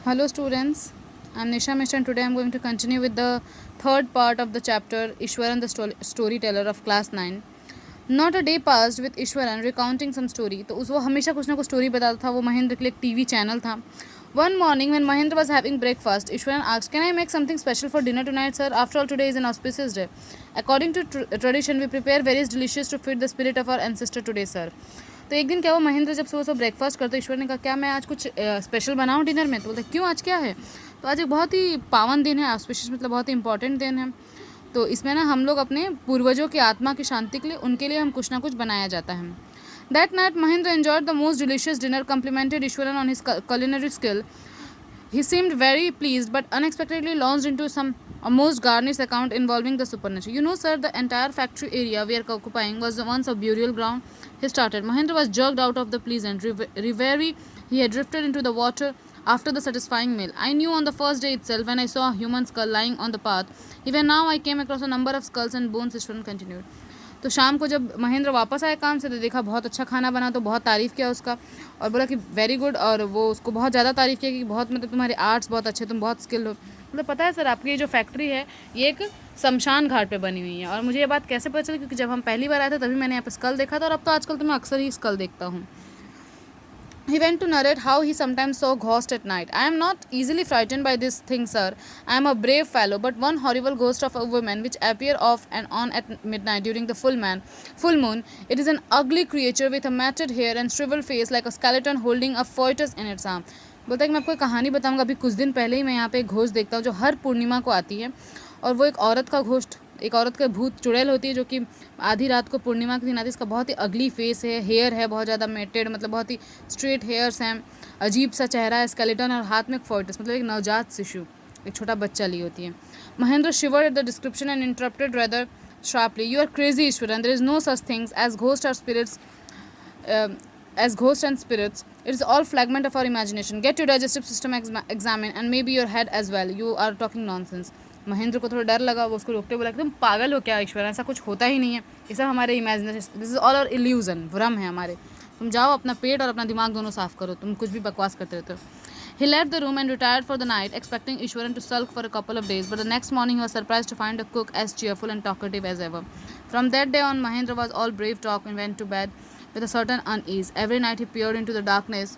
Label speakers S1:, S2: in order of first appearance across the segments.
S1: Hello students, I am Nisha Mishra and today I am going to continue with the third part of the chapter Ishwaran the storyteller of class 9. Not a day passed with Ishwaran recounting some story. तो वो हमेशा कुछ ना कुछ story बताता था. वो महेंद्र के लिए एक टीवी चैनल था. One morning when Mahendra was having breakfast, Ishwaran asked, "Can I make something special for dinner tonight, sir? After all, today is an auspicious day. According to tradition, we prepare various delicious to feed the spirit of our ancestor today, sir." तो एक दिन क्या हुआ, महेंद्र जब सुबह सुबह breakfast करते ईश्वर ने कहा क्या मैं आज कुछ स्पेशल बनाऊं डिनर में. तो बोलते क्यों, आज क्या है. तो आज एक बहुत ही पावन दिन है, ऑस्पिशियस मतलब बहुत ही इंपॉर्टेंट दिन है. तो इसमें ना हम लोग अपने पूर्वजों की आत्मा की शांति के लिए उनके लिए हम कुछ ना कुछ बनाया जाता है. That night Mahendra enjoyed the most delicious dinner, complemented Eswaran on his culinary skill. He seemed very pleased, but unexpectedly launched into some most garnished account involving the supernatural. You know, sir, the entire factory area we are occupying was once a burial ground. He started. Mahendra was jerked out of the pleasant reverie. He had drifted into the water after the satisfying meal. I knew on the first day itself when I saw a human skull lying on the path. Even now I came across a number of skulls and bones. Ishwaran continued. तो शाम को जब महेंद्र वापस आए काम से तो देखा बहुत अच्छा खाना बना, तो बहुत तारीफ़ किया उसका और बोला कि वेरी गुड. और वो उसको बहुत ज़्यादा तारीफ़ किया कि बहुत मतलब तुम्हारे आर्ट्स बहुत अच्छे, तुम बहुत स्किल्ड हो. मतलब पता है सर, आपकी ये जो फैक्ट्री है ये एक शमशान घाट पे बनी हुई है. और मुझे ये बात कैसे पता चली, क्योंकि जब हम पहली बार आए थे तभी मैंने यहाँ पे स्कल देखा था और अब तो आजकल तो मैं अक्सर ही स्कल देखता हूँ. He went to narrate how he sometimes saw ghosts at night. "I am not easily frightened by this thing, sir. I am a brave fellow, but one horrible ghost of a woman which appear off and on at midnight during the full moon. It is an ugly creature with a matted hair and shriveled face like a skeleton holding a foetus in its arm." बोलता है कि मैं आपको एक कहानी बताऊंगा. अभी कुछ दिन पहले ही मैं यहाँ पे एक घोस्ट देखता हूँ जो हर पूर्णिमा को आती है, और वो एक औरत का घोस्ट, एक औरत का भूत चुड़ैल होती है जो कि आधी रात को पूर्णिमा के दिन आती है. इसका बहुत ही अगली फेस है, हेयर है बहुत ज़्यादा मेटेड, मतलब बहुत ही स्ट्रेट हेयर्स हैं, अजीब सा चेहरा है, स्केलेटन, और हाथ में एक फोर्टिस मतलब एक नवजात शिशु, एक छोटा बच्चा ली होती है. Mahendra शिवर्ड at the description and interrupted rather sharply. "You are crazy, Ishwaran. There is no such things as ghosts or spirits. As ghosts and spirits, it is all fragment of our imagination. Get your digestive system examined and maybe your head as well. You are talking nonsense." Mahendra को थोड़ा डर लगा, वो उसको रोकते बोला कि तुम पागल हो क्या ईश्वर, ऐसा कुछ होता ही नहीं है, ये सब हमारे इमेजिनेशन, दिस इज ऑल और इल्यूजन, भ्रम है हमारे. तुम जाओ अपना पेट और अपना दिमाग दोनों साफ करो, तुम कुछ भी बकवास करते रहते हो. He left the room and retired for the night, expecting Ishwaran to sulk for a couple of days, but the next morning he was surprised to find the cook as cheerful and talkative as ever. From that day on, Mahendra was all brave talk and went to bed with a certain unease. Every night he peered into the darkness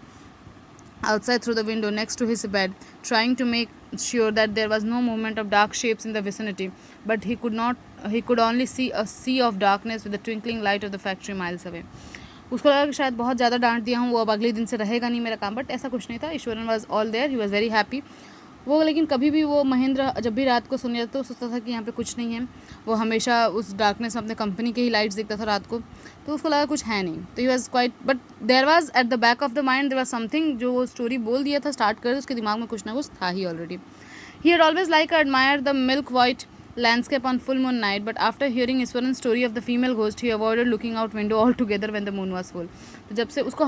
S1: outside through the window next to his bed, trying to make sure that there was no movement of dark shapes in the vicinity, but he could only see a sea of darkness with the twinkling light of the factory miles away. उसको लगा कि शायद बहुत ज़्यादा डांट दिया हूँ, वो अब अगले दिन से रहेगा नहीं मेरा काम, बट ऐसा कुछ नहीं था. Eshwaran was all there, he was very happy. वो लेकिन कभी भी वो महेंद्र जब भी रात को सोने जाता तो सोचता था कि यहाँ पे कुछ नहीं है. वो हमेशा उस डार्कनेस में अपने कंपनी के ही लाइट्स देखता था रात को, तो उसको लगा कुछ है नहीं. तो he was quite, but there was at the back of the mind there was something. जो वो स्टोरी बोल दिया था स्टार्ट कर, उसके दिमाग में कुछ ना कुछ था ही already. He had always like admired the milk white landscape on full moon night, but after hearing Iswaran's story of the female ghost, he avoided looking out window altogether when the moon was full. तो जब से उसको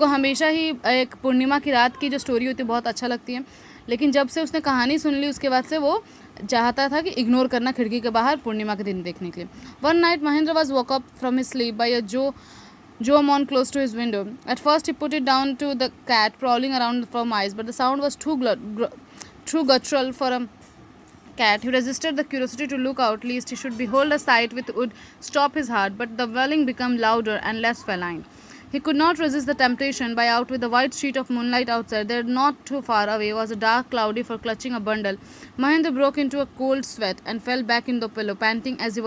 S1: हमेशा ही एक पूर्णिमा की रात की जो स्टोरी होती है बहुत अच्छा लगती है, लेकिन जब से उसने कहानी सुन ली उसके बाद से वो चाहता था कि इग्नोर करना खिड़की के बाहर पूर्णिमा के दिन देखने के लिए. One night Mahendra was walk up from his sleep by a Joe Mon close to his window. At first he put it down to the cat prowling around for mice, but the sound was too guttural for a cat. He resisted the curiosity to look out, lest he should behold a sight which would stop his heart, but the wailing became louder and less feline. He could not resist the temptation. By out with the white sheet of moonlight outside, there not too far away was a dark cloudy for clutching a bundle. Mahendra broke into a cold sweat and fell back in the pillow, panting as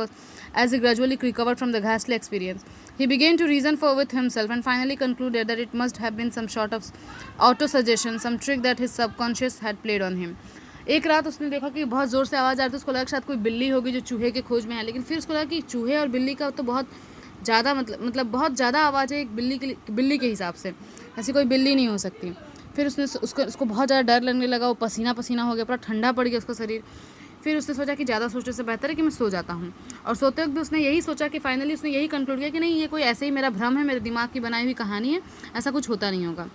S1: he gradually recovered from the ghastly experience. He began to reason with himself and finally concluded that it must have been some sort of auto-suggestion, some trick that his subconscious had played on him. एक रात उसने देखा कि बहुत ज़ोर से आवाज़ आ रही थी, उसको लगा शायद कोई बिल्ली होगी जो चूहे के खोज में है, लेकिन फिर उसको लगा कि चूहे और बिल्ली का तो बहुत ज़्यादा मतलब बहुत ज़्यादा आवाज़ है एक बिल्ली के हिसाब से, ऐसी कोई बिल्ली नहीं हो सकती. फिर उसको बहुत ज़्यादा डर लगने लगा, वो पसीना पसीना हो गया, पूरा ठंडा पड़ गया उसका शरीर. फिर उसने सोचा कि ज़्यादा सोचने से बेहतर है कि मैं सो जाता हूँ, और सोते वक्त भी उसने यही सोचा कि फाइनली उसने यही कंक्लूड किया कि नहीं, ये कोई ऐसे ही मेरा भ्रम है, मेरे दिमाग की बनाई हुई कहानी है, ऐसा कुछ होता नहीं होगा.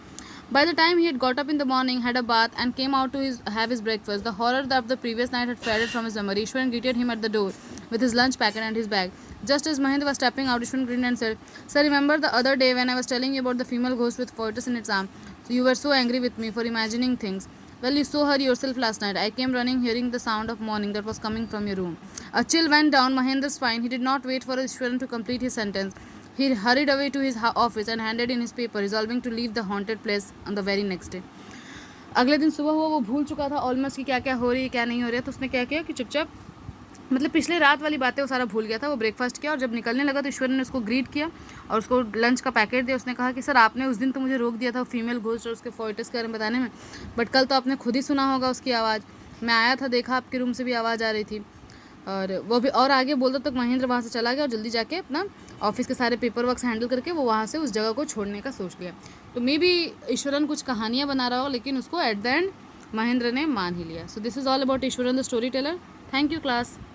S1: By the time he had got up in the morning, had a bath, and came out to have his breakfast, the horror of the previous night had faded from his memory. Ishwaran greeted him at the door with his lunch packet and his bag. Just as Mahendra was stepping out, Ishwaran grinned and said, "Sir, remember the other day when I was telling you about the female ghost with foetus in its arm? So you were so angry with me for imagining things. Well, you saw her yourself last night. I came running, hearing the sound of mourning that was coming from your room. A chill went down Mahendra's spine. He did not wait for Ishwaran to complete his sentence. He hurried away to his office and handed in his paper, resolving to leave the haunted place on the very next day. अगले दिन सुबह हुआ, वो भूल चुका था almost कि क्या क्या हो रही है क्या नहीं हो रही है. तो उसने क्या किया कि चुपचाप, मतलब पिछले रात वाली बातें वो सारा भूल गया था. वो ब्रेकफास्ट किया और जब निकलने लगा तो ईश्वरन ने उसको ग्रीट किया और उसको लंच का पैकेट दिया. उसने कहा कि सर आपने उस दिन तो मुझे रोक दिया था फीमेल घोस्ट और उसके फोइटस के बारे में बताने में, बट कल तो आपने खुद ही सुना होगा उसकी आवाज़. मैं आया था, देखा आपके रूम से भी आवाज़ आ रही थी. और वो भी और आगे बोलता तक महेंद्र वहाँ से चला गया और जल्दी जाके अपना ऑफिस के सारे पेपर वर्क्स हैंडल करके वो वहाँ से उस जगह को छोड़ने का सोच लिया. तो मे बी ईश्वरन कुछ कहानियाँ बना रहा हो, लेकिन उसको एट द एंड महेंद्र ने मान ही लिया. So this is all about Eswaran the story teller. Thank you class.